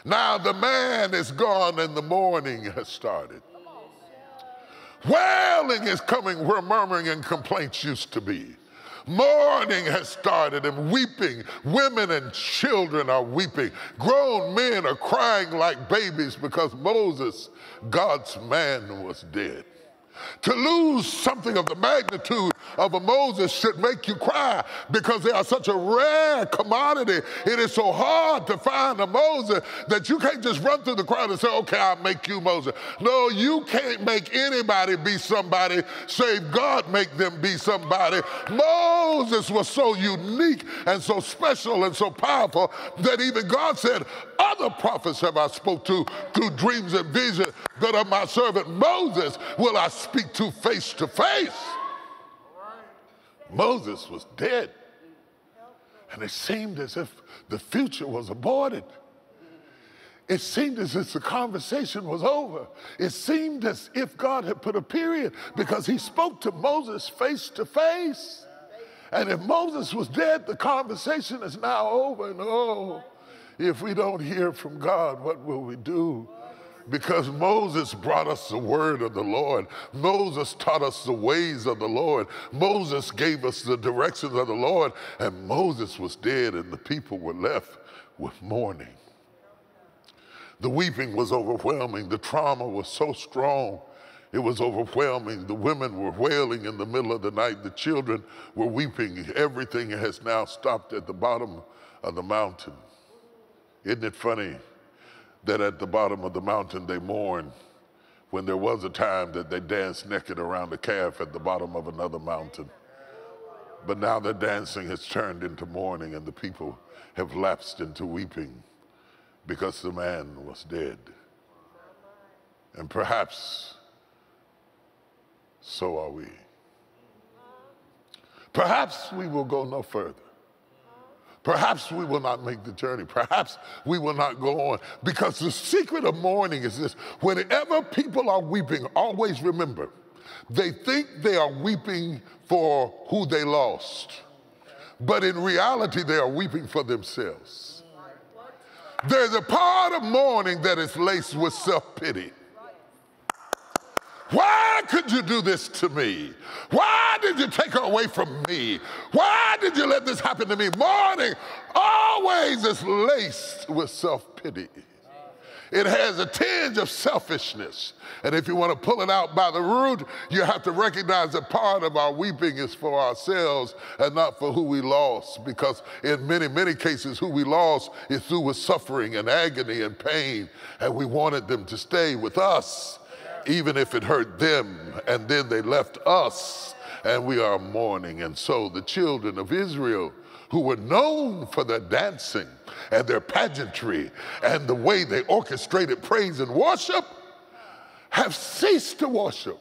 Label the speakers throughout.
Speaker 1: Now the man is gone and the mourning has started. Wailing is coming where murmuring and complaints used to be. Mourning has started and weeping. Women and children are weeping. Grown men are crying like babies because Moses, God's man, was dead. To lose something of the magnitude of a Moses should make you cry because they are such a rare commodity. It is so hard to find a Moses that you can't just run through the crowd and say, okay, I'll make you Moses. No, you can't make anybody be somebody save God make them be somebody. Moses was so unique and so special and so powerful that even God said, other prophets have I spoke to through dreams and visions, but of my servant Moses will I speak to face to face. Moses was dead. And it seemed as if the future was aborted. It seemed as if the conversation was over. It seemed as if God had put a period because he spoke to Moses face to face. And if Moses was dead, the conversation is now over. And oh, if we don't hear from God, what will we do? Because Moses brought us the word of the Lord. Moses taught us the ways of the Lord. Moses gave us the directions of the Lord. And Moses was dead and the people were left with mourning. The weeping was overwhelming. The trauma was so strong. It was overwhelming. The women were wailing in the middle of the night. The children were weeping. Everything has now stopped at the bottom of the mountain. Isn't it funny that at the bottom of the mountain they mourn when there was a time that they danced naked around a calf at the bottom of another mountain? But now their dancing has turned into mourning and the people have lapsed into weeping because the man was dead. And perhaps so are we. Perhaps we will go no further. Perhaps we will not make the journey. Perhaps we will not go on. Because the secret of mourning is this: whenever people are weeping, always remember, they think they are weeping for who they lost. But in reality, they are weeping for themselves. There's a part of mourning that is laced with self-pity. Why could you do this to me? Why did you take her away from me? Why did you let this happen to me? Mourning always is laced with self-pity. It has a tinge of selfishness. And if you want to pull it out by the root, you have to recognize that part of our weeping is for ourselves and not for who we lost. Because in many, many cases, who we lost is through with suffering and agony and pain. And we wanted them to stay with us, even if it hurt them, and then they left us, and we are mourning. And so the children of Israel, who were known for their dancing and their pageantry and the way they orchestrated praise and worship, have ceased to worship.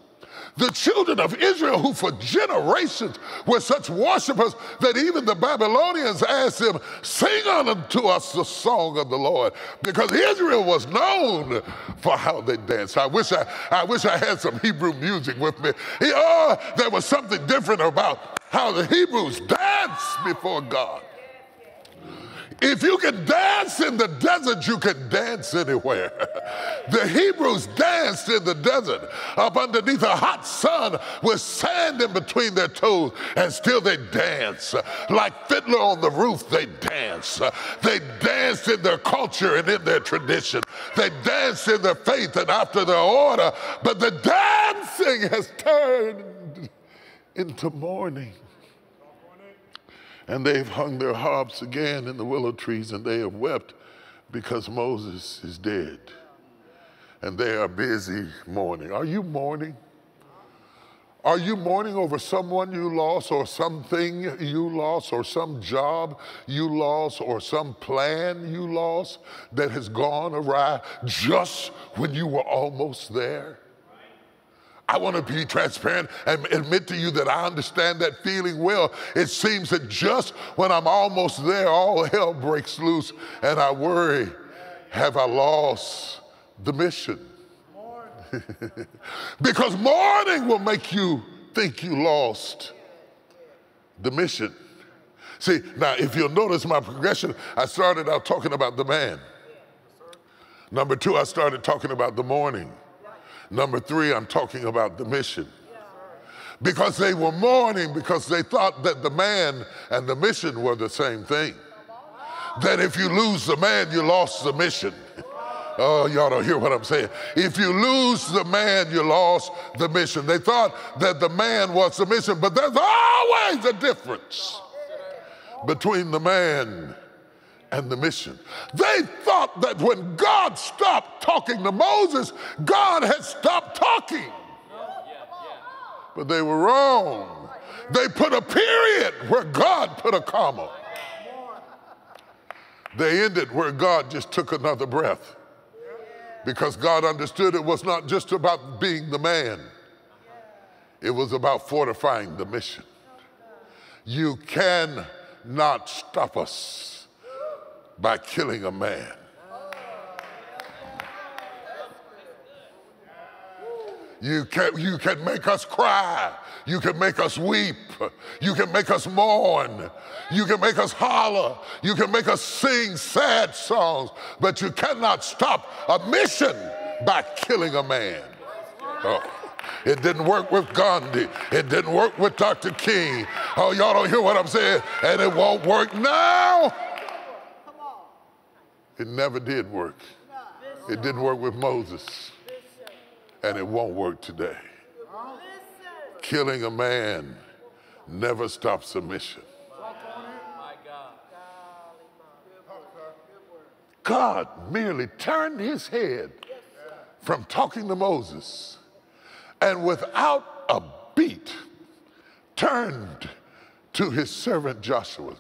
Speaker 1: The children of Israel, who for generations were such worshipers that even the Babylonians asked them, sing unto us the song of the Lord, because Israel was known for how they danced. I wish I had some Hebrew music with me. There was something different about how the Hebrews danced before God. If you can dance in the desert, you can dance anywhere. The Hebrews danced in the desert up underneath a hot sun with sand in between their toes, and still they dance. Like Fiddler on the Roof, they dance. They danced in their culture and in their tradition. They danced in their faith and after their order, but the dancing has turned into mourning. And they've hung their harps again in the willow trees, and they have wept because Moses is dead. And they are busy mourning. Are you mourning? Are you mourning over someone you lost, or something you lost, or some job you lost, or some plan you lost that has gone awry just when you were almost there? I want to be transparent and admit to you that I understand that feeling well. It seems that just when I'm almost there, all hell breaks loose, and I worry, have I lost the mission? Because mourning will make you think you lost the mission. See, now if you'll notice my progression, I started out talking about the man. Number two, I started talking about the mourning. Number three, I'm talking about the mission. Because they were mourning because they thought that the man and the mission were the same thing. That if you lose the man, you lost the mission. Oh, y'all don't hear what I'm saying. If you lose the man, you lost the mission. They thought that the man was the mission, but there's always a difference between the man and the mission. They thought that when God stopped talking to Moses, God had stopped talking. But they were wrong. They put a period where God put a comma. They ended where God just took another breath. Because God understood it was not just about being the man. It was about fortifying the mission. You cannot stop us by killing a man. You can make us cry. You can make us weep. You can make us mourn. You can make us holler. You can make us sing sad songs. But you cannot stop a mission by killing a man. Oh, it didn't work with Gandhi. It didn't work with Dr. King. Oh, y'all don't hear what I'm saying? And it won't work now. It never did work. It didn't work with Moses. And it won't work today. Killing a man never stops a mission. God merely turned his head from talking to Moses and without a beat turned to his servant Joshua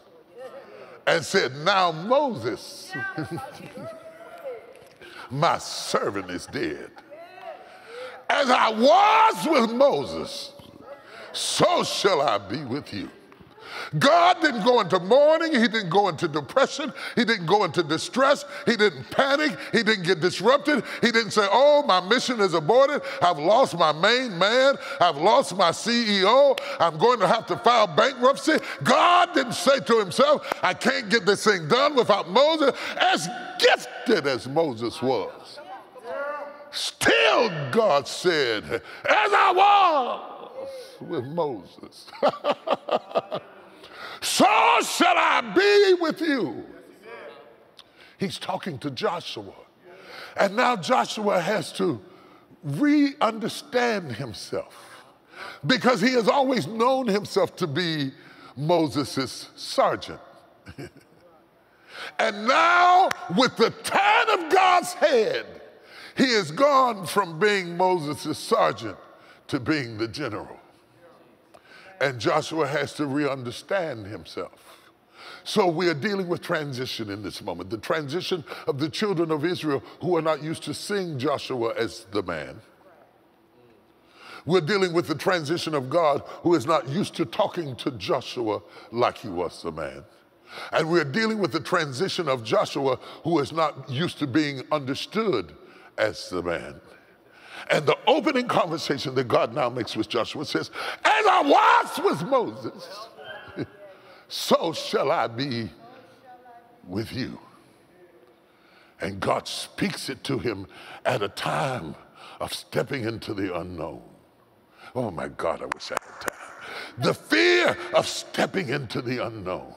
Speaker 1: and said, now Moses, my servant is dead. As I was with Moses, so shall I be with you. God didn't go into mourning. He didn't go into depression. He didn't go into distress. He didn't panic. He didn't get disrupted. He didn't say, oh, my mission is aborted. I've lost my main man. I've lost my CEO. I'm going to have to file bankruptcy. God didn't say to himself, I can't get this thing done without Moses. As gifted as Moses was, still God said, as I was with Moses, so shall I be with you. He's talking to Joshua. And now Joshua has to re-understand himself because he has always known himself to be Moses' sergeant. And now with the turn of God's head, he has gone from being Moses' sergeant to being the general. And Joshua has to re-understand himself. So we are dealing with transition in this moment. The transition of the children of Israel who are not used to seeing Joshua as the man. We're dealing with the transition of God who is not used to talking to Joshua like he was the man. And we're dealing with the transition of Joshua who is not used to being understood as the man. And the opening conversation that God now makes with Joshua says, as I was with Moses, so shall I be with you. And God speaks it to him at a time of stepping into the unknown. Oh my God, I wish I had time. The fear of stepping into the unknown.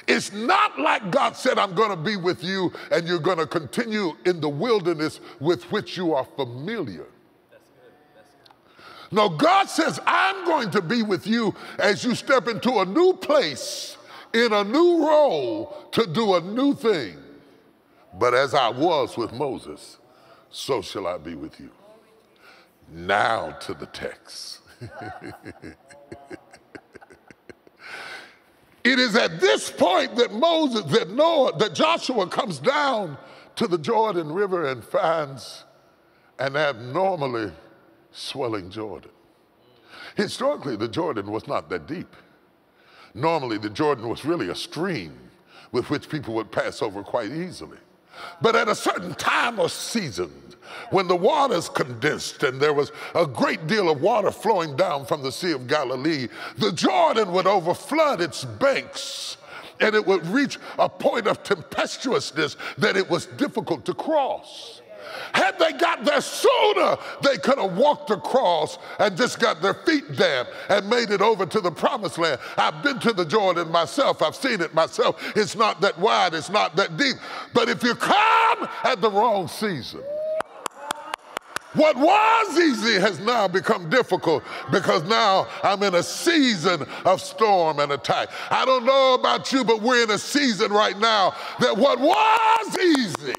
Speaker 1: It's not like God said, I'm going to be with you and you're going to continue in the wilderness with which you are familiar. That's good. No, God says, I'm going to be with you as you step into a new place, in a new role, to do a new thing. But as I was with Moses, so shall I be with you. Now to the text. It is at this point that Joshua comes down to the Jordan River and finds an abnormally swelling Jordan. Historically, the Jordan was not that deep. Normally, the Jordan was really a stream with which people would pass over quite easily. But at a certain time or season, when the waters condensed and there was a great deal of water flowing down from the Sea of Galilee, the Jordan would overflood its banks and it would reach a point of tempestuousness that it was difficult to cross. Had they got there sooner, they could have walked across and just got their feet damp and made it over to the promised land. I've been to the Jordan myself. I've seen it myself. It's not that wide. It's not that deep. But if you come at the wrong season, what was easy has now become difficult because now I'm in a season of storm and attack. I don't know about you, but we're in a season right now that what was easy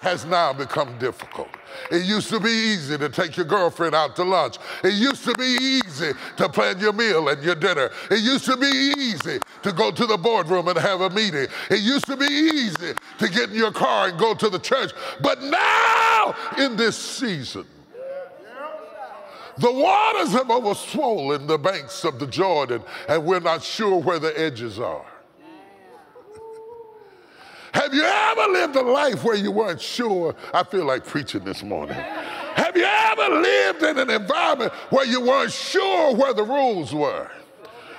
Speaker 1: has now become difficult. It used to be easy to take your girlfriend out to lunch. It used to be easy to plan your meal and your dinner. It used to be easy to go to the boardroom and have a meeting. It used to be easy to get in your car and go to the church. But now, in this season, the waters have overswollen the banks of the Jordan, and we're not sure where the edges are. Have you ever lived a life where you weren't sure? I feel like preaching this morning. Have you ever lived in an environment where you weren't sure where the rules were?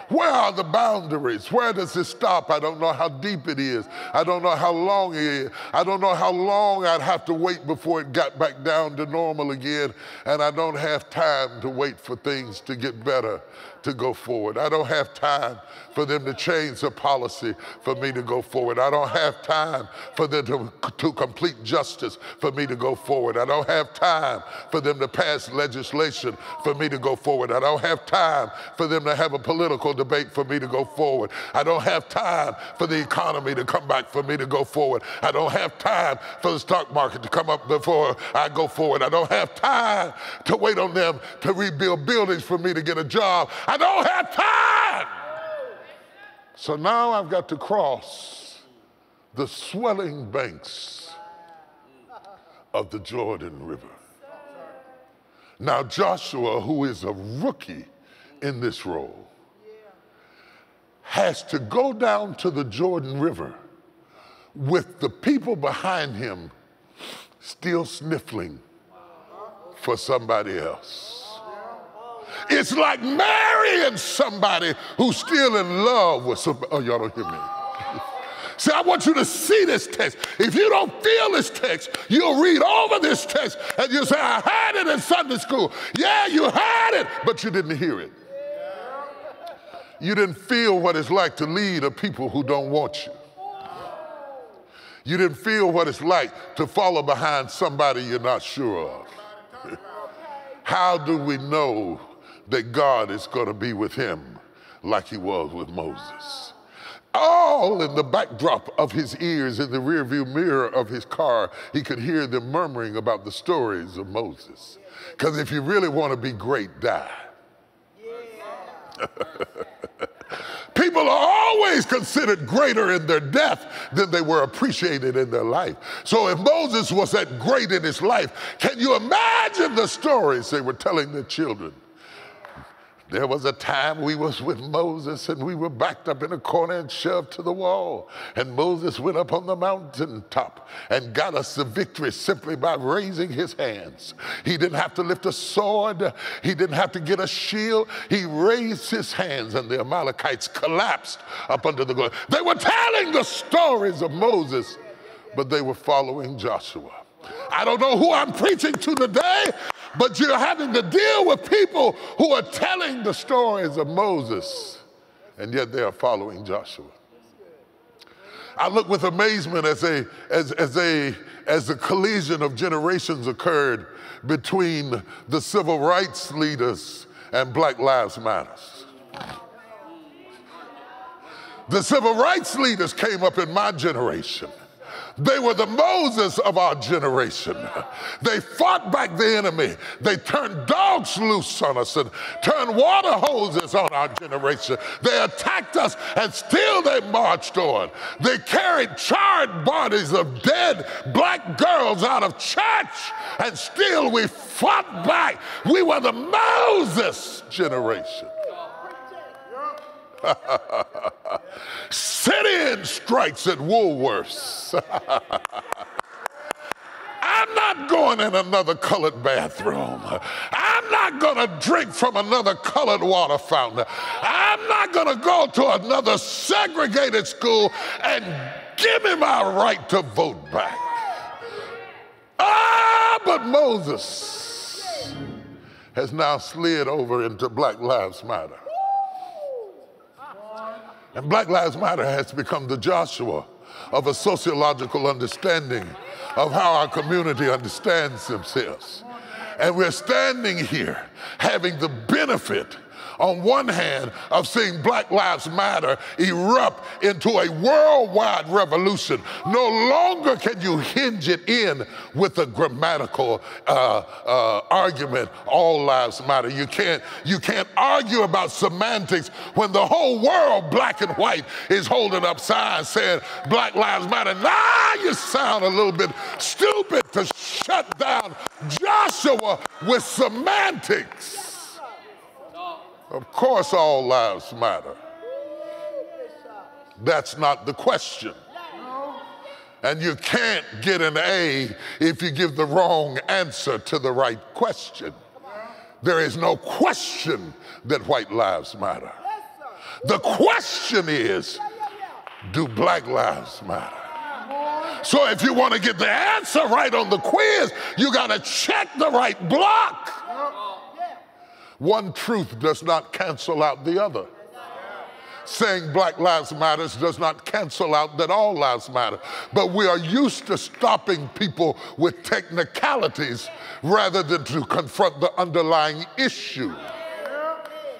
Speaker 1: Where are the boundaries? Where does it stop? I don't know how deep it is. I don't know how long it is. I don't know how long I'd have to wait before it got back down to normal again. And I don't have time to wait for things to get better to go forward. I don't have time for them to change the policy for me to go forward. I don't have time for them to complete justice for me to go forward. I don't have time for them to pass legislation for me to go forward. I don't have time for them to have a political debate for me to go forward. I don't have time for the economy to come back for me to go forward. I don't have time for the stock market to come up before I go forward. I don't have time to wait on them to rebuild buildings for me to get a job. I don't have time. So now I've got to cross the swelling banks of the Jordan River. Now Joshua, who is a rookie in this role, has to go down to the Jordan River with the people behind him still sniffling for somebody else. It's like marrying somebody who's still in love with somebody. Oh, y'all don't hear me. See, I want you to see this text. If you don't feel this text, you'll read over this text and you'll say, I had it in Sunday school. Yeah, you had it, but you didn't hear it. You didn't feel what it's like to lead a people who don't want you. You didn't feel what it's like to follow behind somebody you're not sure of. How do we know that God is going to be with him like he was with Moses? All in the backdrop of his ears, in the rearview mirror of his car, he could hear them murmuring about the stories of Moses. Because if you really want to be great, die. People are always considered greater in their death than they were appreciated in their life. So if Moses was that great in his life, can you imagine the stories they were telling their children? There was a time we was with Moses and we were backed up in a corner and shoved to the wall. And Moses went up on the mountaintop and got us the victory simply by raising his hands. He didn't have to lift a sword. He didn't have to get a shield. He raised his hands and the Amalekites collapsed up under the glory. They were telling the stories of Moses, but they were following Joshua. I don't know who I'm preaching to today, but you're having to deal with people who are telling the stories of Moses, and yet they are following Joshua. I look with amazement as the collision of generations occurred between the civil rights leaders and Black Lives Matter. The civil rights leaders came up in my generation. They were the Moses of our generation. They fought back the enemy. They turned dogs loose on us and turned water hoses on our generation. They attacked us and still they marched on. They carried charred bodies of dead black girls out of church and still we fought back. We were the Moses generation. Sit-in strikes at Woolworths. I'm not going in another colored bathroom. I'm I'm not going to drink from another colored water fountain. I'm not going to go to another segregated school and give me my right to vote back. But Moses has now slid over into Black Lives Matter. And Black Lives Matter has become the Joshua of a sociological understanding of how our community understands themselves. And we're standing here having the benefit, on one hand, of seeing Black Lives Matter erupt into a worldwide revolution. No longer can you hinge it in with a grammatical argument, all lives matter. You can't argue about semantics when the whole world, black and white, is holding up signs saying Black Lives Matter. Now you sound a little bit stupid to shut down Joshua with semantics. Of course all lives matter. That's not the question. And you can't get an A if you give the wrong answer to the right question. There is no question that white lives matter. The question is, do Black lives matter? So if you want to get the answer right on the quiz, you got to check the right block. One truth does not cancel out the other. Saying Black Lives Matter does not cancel out that all lives matter. But we are used to stopping people with technicalities rather than to confront the underlying issue.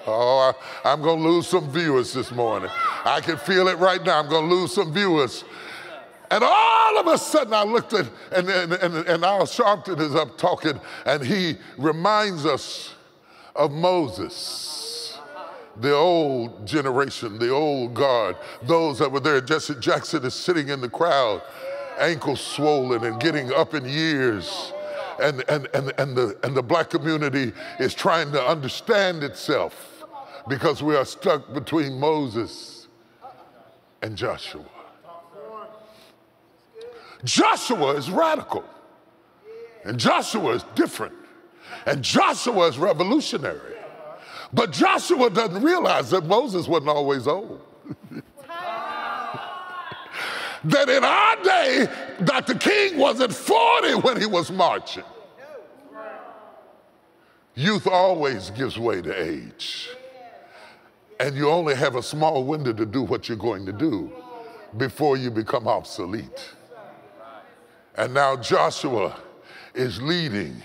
Speaker 1: Oh, I'm going to lose some viewers this morning. I can feel it right now. I'm going to lose some viewers. And all of a sudden I looked at, and Al Sharpton is up talking, and he reminds us of Moses, the old generation, the old guard, those that were there. Jesse Jackson is sitting in the crowd, ankles swollen and getting up in years. And the black community is trying to understand itself because we are stuck between Moses and Joshua. Joshua is radical, and Joshua is different, and Joshua is revolutionary. But Joshua doesn't realize that Moses wasn't always old. That in our day, Dr. King wasn't 40 when he was marching. Youth always gives way to age. And you only have a small window to do what you're going to do before you become obsolete. And now Joshua is leading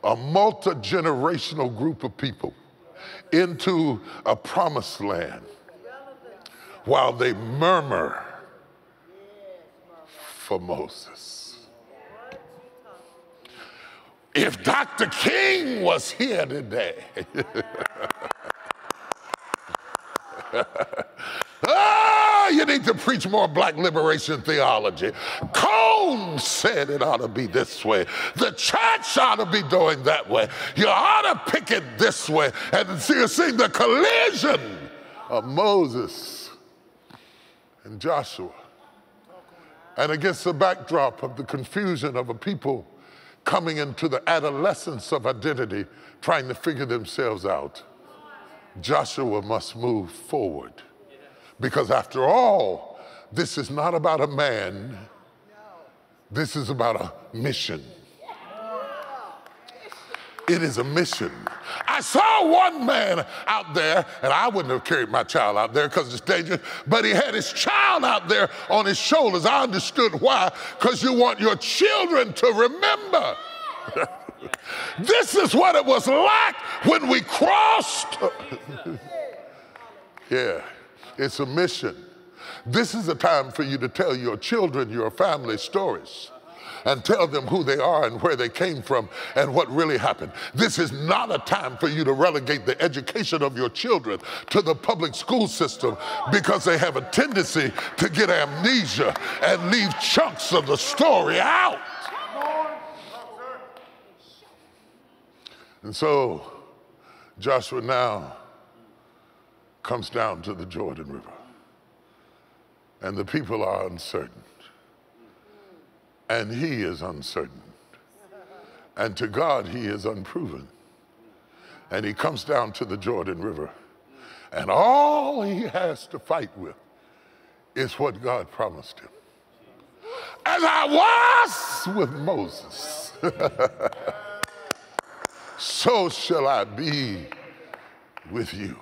Speaker 1: a multi-generational group of people into a promised land while they murmur for Moses. If Dr. King was here today, you need to preach more black liberation theology. Cone said it ought to be this way. The church ought to be doing that way. You ought to pick it this way. And so you're seeing the collision of Moses and Joshua. And against the backdrop of the confusion of a people coming into the adolescence of identity, trying to figure themselves out, Joshua must move forward. Because after all, this is not about a man, this is about a mission. It is a mission. I saw one man out there, and I wouldn't have carried my child out there because it's dangerous, but he had his child out there on his shoulders. I understood why, because you want your children to remember. This is what it was like when we crossed. Yeah, it's a mission. This is a time for you to tell your children your family stories and tell them who they are and where they came from and what really happened. This is not a time for you to relegate the education of your children to the public school system because they have a tendency to get amnesia and leave chunks of the story out. And so Joshua now comes down to the Jordan River, and the people are uncertain. And he is uncertain. And to God, he is unproven. And he comes down to the Jordan River. And all he has to fight with is what God promised him. As I was with Moses, so shall I be with you.